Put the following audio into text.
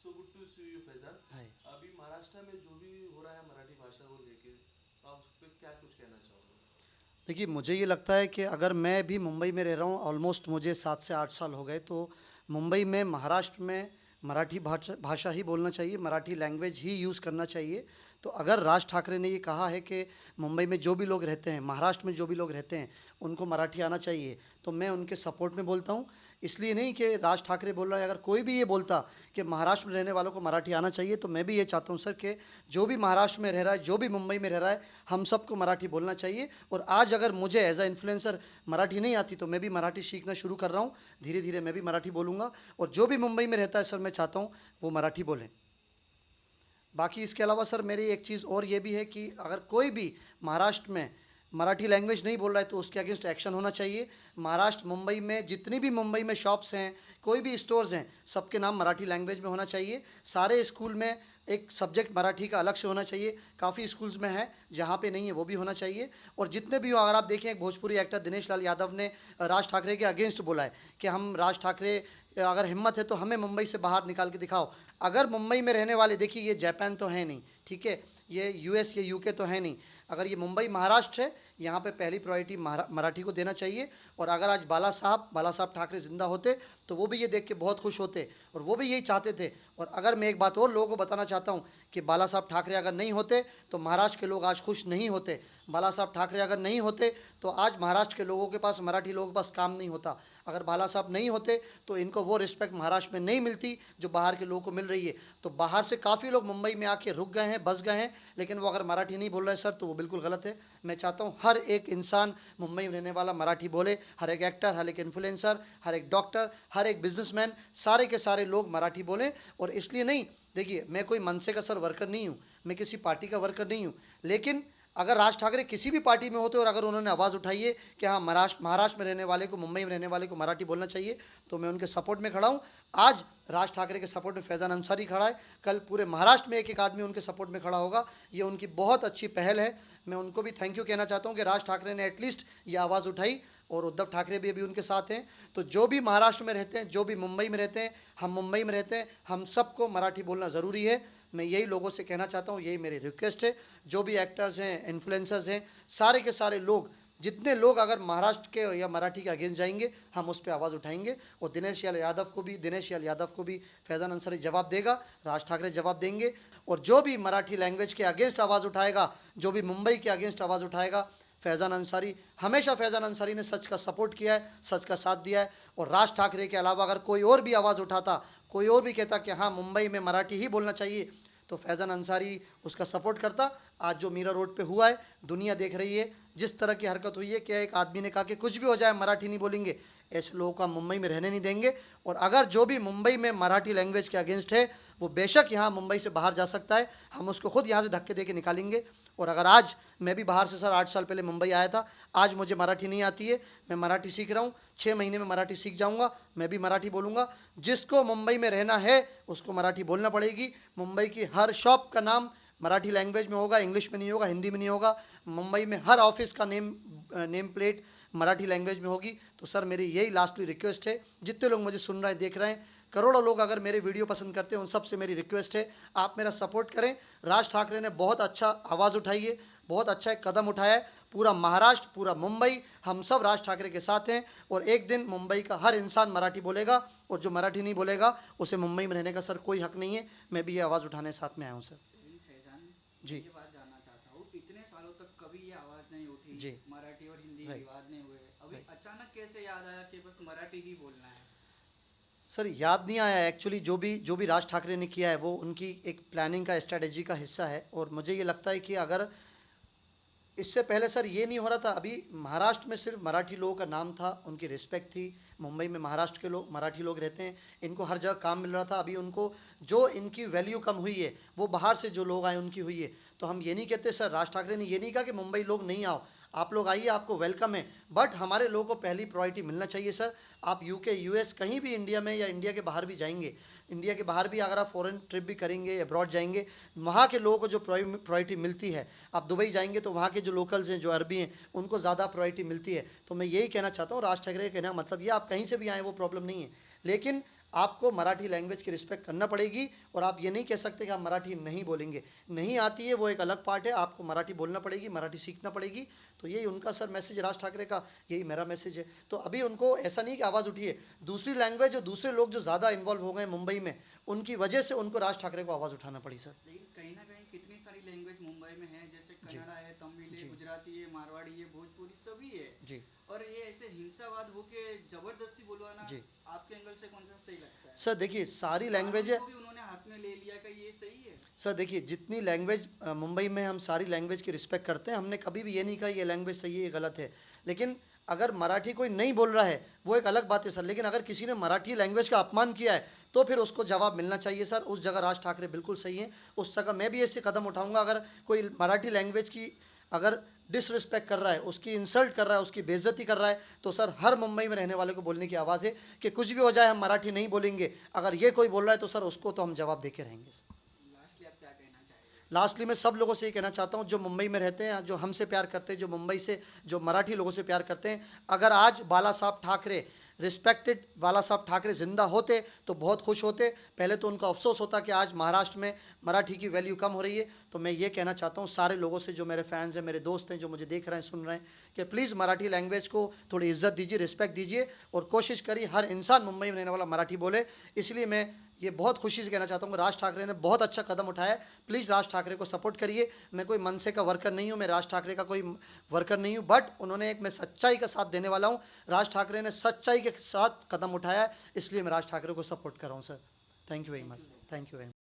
So good to see you Faizan. Hi. अभी महाराष्ट्र में जो भी हो रहा है मराठी भाषा को लेके, तो आप उस पर क्या कुछ कहना चाहोगे? देखिए, मुझे ये लगता है कि अगर मैं भी मुंबई में रह रहा हूँ, ऑलमोस्ट मुझे 7 से 8 साल हो गए, तो मुंबई में महाराष्ट्र में मराठी भाषा भाषा ही बोलना चाहिए, मराठी लैंग्वेज ही यूज़ करना चाहिए। तो अगर राज ठाकरे ने ये कहा है कि मुंबई में जो भी लोग रहते हैं, महाराष्ट्र में जो भी लोग रहते हैं, उनको मराठी आना चाहिए, तो मैं उनके सपोर्ट में बोलता हूँ। इसलिए नहीं कि राज ठाकरे बोल रहा है, अगर कोई भी ये बोलता कि महाराष्ट्र में रहने वालों को मराठी आना चाहिए, तो मैं भी ये चाहता हूँ सर कि जो भी महाराष्ट्र में रह रहा है, जो भी मुंबई में रह रहा है, हम सबको मराठी बोलना चाहिए। और आज अगर मुझे एज अ इन्फ्लुएंसर मराठी नहीं आती, तो मैं भी मराठी सीखना शुरू कर रहा हूँ। धीरे धीरे मैं भी मराठी बोलूँगा, और जो भी मुंबई में रहता है सर, मैं चाहता हूँ वो मराठी बोलें। बाकी इसके अलावा सर मेरी एक चीज़ और ये भी है कि अगर कोई भी महाराष्ट्र में मराठी लैंग्वेज नहीं बोल रहा है, तो उसके अगेंस्ट एक्शन होना चाहिए। महाराष्ट्र मुंबई में जितनी भी मुंबई में शॉप्स हैं, कोई भी स्टोर्स हैं, सबके नाम मराठी लैंग्वेज में होना चाहिए। सारे स्कूल में एक सब्जेक्ट मराठी का अलग से होना चाहिए। काफ़ी स्कूल्स में है, जहाँ पे नहीं है वो भी होना चाहिए। और जितने भी हो, अगर आप देखें, एक भोजपुरी एक्टर दिनेश लाल यादव ने राज ठाकरे के अगेंस्ट बोला है कि हम राज ठाकरे, अगर हिम्मत है तो हमें मुंबई से बाहर निकाल के दिखाओ। अगर मुंबई में रहने वाले, देखिए ये जापान तो है नहीं, ठीक है, ये यूएस, ये यूके तो है नहीं, अगर ये मुंबई महाराष्ट्र है, यहाँ पे पहली प्रायोरिटी मराठी को देना चाहिए। और अगर आज बाला साहब ठाकरे ज़िंदा होते, तो वो भी ये देख के बहुत खुश होते, और वो भी यही चाहते थे। और अगर मैं एक बात और लोगों को बताना चाहता हूँ कि बाला साहब ठाकरे अगर नहीं होते, तो महाराष्ट्र के लोग आज खुश नहीं होते। बाला साहब ठाकरे अगर नहीं होते, तो आज महाराष्ट्र के लोगों के पास, मराठी लोगों के पास काम नहीं होता। अगर बाला साहब नहीं होते, तो इनको वो रिस्पेक्ट महाराष्ट्र में नहीं मिलती जो बाहर के लोगों को मिल रही है। तो बाहर से काफ़ी लोग मुंबई में आके रुक गए हैं, बस गए हैं, लेकिन वो अगर मराठी नहीं बोल रहे सर, तो वो बिल्कुल गलत है। मैं चाहता हूँ हर एक इंसान मुंबई में रहने वाला मराठी बोले, हर एक एक्टर, हर एक इन्फ्लुएंसर, हर एक डॉक्टर, हर एक बिजनेसमैन, सारे के सारे लोग मराठी बोलें। और इसलिए नहीं, देखिए मैं कोई मनसे का सर वर्कर नहीं हूँ, मैं किसी पार्टी का वर्कर नहीं हूँ, लेकिन अगर राज ठाकरे किसी भी पार्टी में होते और अगर उन्होंने आवाज़ उठाई है कि हाँ महाराष्ट्र में रहने वाले को, मुंबई में रहने वाले को मराठी बोलना चाहिए, तो मैं उनके सपोर्ट में खड़ा हूँ। आज राज ठाकरे के सपोर्ट में फैज़ान अंसारी खड़ा है, कल पूरे महाराष्ट्र में एक एक आदमी उनके सपोर्ट में खड़ा होगा। ये उनकी बहुत अच्छी पहल है। मैं उनको भी थैंक यू कहना चाहता हूँ कि राज ठाकरे ने एटलीस्ट ये आवाज़ उठाई, और उद्धव ठाकरे भी अभी उनके साथ हैं। तो जो भी महाराष्ट्र में रहते हैं, जो भी मुंबई में रहते हैं, हम मुंबई में रहते हैं, हम सबको मराठी बोलना ज़रूरी है। मैं यही लोगों से कहना चाहता हूँ, यही मेरी रिक्वेस्ट है। जो भी एक्टर्स हैं, इन्फ्लुएंसर्स हैं, सारे के सारे लोग, जितने लोग अगर महाराष्ट्र के या मराठी के अगेंस्ट जाएंगे, हम उस पर आवाज़ उठाएंगे। और दिनेश याल यादव को भी फैज़ान अंसारी जवाब देगा, राज ठाकरे जवाब देंगे। और जो भी मराठी लैंग्वेज के अगेंस्ट आवाज़ उठाएगा, जो भी मुंबई के अगेंस्ट आवाज़ उठाएगा, फैज़ान अंसारी, हमेशा फैज़ान अंसारी ने सच का सपोर्ट किया है, सच का साथ दिया है। और राज ठाकरे के अलावा अगर कोई और भी आवाज़ उठाता, कोई और भी कहता कि हाँ मुंबई में मराठी ही बोलना चाहिए, तो फैज़ान अंसारी उसका सपोर्ट करता। आज जो मीरा रोड पे हुआ है, दुनिया देख रही है, जिस तरह की हरकत हुई है कि एक आदमी ने कहा कि कुछ भी हो जाए मराठी नहीं बोलेंगे, ऐसे लोगों को हम मुंबई में रहने नहीं देंगे। और अगर जो भी मुंबई में मराठी लैंग्वेज के अगेंस्ट है, वो बेशक यहाँ मुंबई से बाहर जा सकता है, हम उसको खुद यहाँ से धक्के दे के निकालेंगे। और अगर आज मैं भी बाहर से सर 8 साल पहले मुंबई आया था, आज मुझे मराठी नहीं आती है, मैं मराठी सीख रहा हूँ, 6 महीने में मराठी सीख जाऊँगा, मैं भी मराठी बोलूँगा। जिसको मुंबई में रहना है उसको मराठी बोलना पड़ेगी। मुंबई की हर शॉप का नाम मराठी लैंग्वेज में होगा, इंग्लिश में नहीं होगा, हिंदी में नहीं होगा। मुंबई में हर ऑफिस का नेम प्लेट मराठी लैंग्वेज में होगी। तो सर मेरी यही लास्टली रिक्वेस्ट है, जितने लोग मुझे सुन रहे हैं, देख रहे हैं, करोड़ों लोग अगर मेरे वीडियो पसंद करते हैं, उन सबसे मेरी रिक्वेस्ट है, आप मेरा सपोर्ट करें। राज ठाकरे ने बहुत अच्छा आवाज़ उठाई है, बहुत अच्छा एक कदम उठाया है। पूरा महाराष्ट्र, पूरा मुंबई, हम सब राज ठाकरे के साथ हैं। और एक दिन मुंबई का हर इंसान मराठी बोलेगा, और जो मराठी नहीं बोलेगा उसे मुंबई में रहने का सर कोई हक नहीं है। मैं भी ये आवाज़ उठाने साथ में आया हूँ सर। फैजान, जी ये बात जानना चाहता हूँ, इतने सालों तक कभी ये आवाज़ नहीं उठी, जी मराठी और हिंदी राइट विवाद नहीं हुए, अभी राइट। अचानक कैसे याद आया कि बस मराठी ही बोलना है? सर याद नहीं आया, एक्चुअली जो भी राज ठाकरे ने किया है वो उनकी एक प्लानिंग का, स्ट्रेटेजी का हिस्सा है। और मुझे ये लगता है कि अगर इससे पहले सर ये नहीं हो रहा था, अभी महाराष्ट्र में सिर्फ मराठी लोगों का नाम था, उनकी रिस्पेक्ट थी। मुंबई में महाराष्ट्र के लोग, मराठी लोग रहते हैं, इनको हर जगह काम मिल रहा था। अभी उनको जो इनकी वैल्यू कम हुई है, वो बाहर से जो लोग आए उनकी हुई है। तो हम ये नहीं कहते सर, राज ठाकरे ने ये नहीं कहा कि मुंबई लोग नहीं आओ, आप लोग आइए, आपको वेलकम है, बट हमारे लोगों को पहली प्रायोरिटी मिलना चाहिए सर। आप यूके, यूएस, कहीं भी इंडिया में या इंडिया के बाहर भी जाएंगे, इंडिया के बाहर भी अगर आप फॉरेन ट्रिप भी करेंगे, अब्रॉड जाएंगे, वहाँ के लोगों को जो प्रायोरिटी मिलती है, आप दुबई जाएंगे तो वहाँ के जो लोकल्स हैं, जो अरबी हैं, उनको ज़्यादा प्रायोरिटी मिलती है। तो मैं यही कहना चाहता हूँ, राज ठाकरे का कहना मतलब ये, आप कहीं से भी आएँ वो प्रॉब्लम नहीं है, लेकिन आपको मराठी लैंग्वेज की रिस्पेक्ट करना पड़ेगी और आप ये नहीं कह सकते कि आप मराठी नहीं बोलेंगे। नहीं आती है वो एक अलग पार्ट है, आपको मराठी बोलना पड़ेगी, मराठी सीखना पड़ेगी। तो यही उनका सर मैसेज राज ठाकरे का, यही मेरा मैसेज है। तो अभी उनको ऐसा नहीं कि आवाज़ उठी है, दूसरी लैंग्वेज और दूसरे लोग जो ज़्यादा इन्वॉल्व हो गए मुंबई में, उनकी वजह से उनको राज ठाकरे को आवाज़ उठाना पड़ी सर। लेकिन कहीं ना कहीं कितनी सारी लैंग्वेज मुंबई में है, जैसे कन्नड़ा है, तमिल है, गुजराती है, मारवाड़ी है, भोजपुरी सभी है जी और ये ऐसे हिंसावाद होके जबरदस्ती बोलवाना जी। आपके एंगल से कौन सा सही लगता है? सर देखिए सारी लैंग्वेज है को भी उन्होंने हाथ में ले लिया, का ये सही है? सर देखिए जितनी लैंग्वेज मुंबई में हम सारी लैंग्वेज की रिस्पेक्ट करते हैं, हमने कभी भी ये नहीं कहा ये लैंग्वेज सही है ये गलत है। लेकिन अगर मराठी कोई नहीं बोल रहा है वो एक अलग बात है सर, लेकिन अगर किसी ने मराठी लैंग्वेज का अपमान किया है तो फिर उसको जवाब मिलना चाहिए सर। उस जगह राज ठाकरे बिल्कुल सही हैं, उस जगह मैं भी ऐसे कदम उठाऊंगा। अगर कोई मराठी लैंग्वेज की अगर डिसरिस्पेक्ट कर रहा है, उसकी इंसल्ट कर रहा है, उसकी बेइज्जती कर रहा है, तो सर हर मुंबई में रहने वाले को बोलने की आवाज़ है कि कुछ भी हो जाए हम मराठी नहीं बोलेंगे। अगर ये कोई बोल रहा है तो सर उसको तो हम जवाब दे के रहेंगे। लास्टली आप क्या कहना चाहेंगे? लास्टली मैं सब लोगों से ये कहना चाहता हूँ जो मुंबई में रहते हैं, जो हमसे प्यार करते हैं, जो मुंबई से जो मराठी लोगों से प्यार करते हैं, अगर आज बाला साहब ठाकरे, रिस्पेक्टेड बाला साहब ठाकरे ज़िंदा होते तो बहुत खुश होते। पहले तो उनको अफसोस होता कि आज महाराष्ट्र में मराठी की वैल्यू कम हो रही है। तो मैं ये कहना चाहता हूँ सारे लोगों से, जो मेरे फैंस हैं, मेरे दोस्त हैं, जो मुझे देख रहे हैं, सुन रहे हैं, कि प्लीज़ मराठी लैंग्वेज को थोड़ी इज्जत दीजिए, रिस्पेक्ट दीजिए और कोशिश करिए हर इंसान मुंबई में रहने वाला मराठी बोले। इसलिए मैं ये बहुत खुशी से कहना चाहता हूँ राज ठाकरे ने बहुत अच्छा कदम उठाया है। प्लीज़ राज ठाकरे को सपोर्ट करिए। मैं कोई मनसे का वर्कर नहीं हूँ, मैं राज ठाकरे का कोई वर्कर नहीं हूँ, बट उन्होंने एक मैं सच्चाई का साथ देने वाला हूँ। राज ठाकरे ने सच्चाई के साथ कदम उठाया है, इसलिए मैं राज ठाकरे को सपोर्ट कर रहा हूँ sir. Thank you very much. Thank you very much.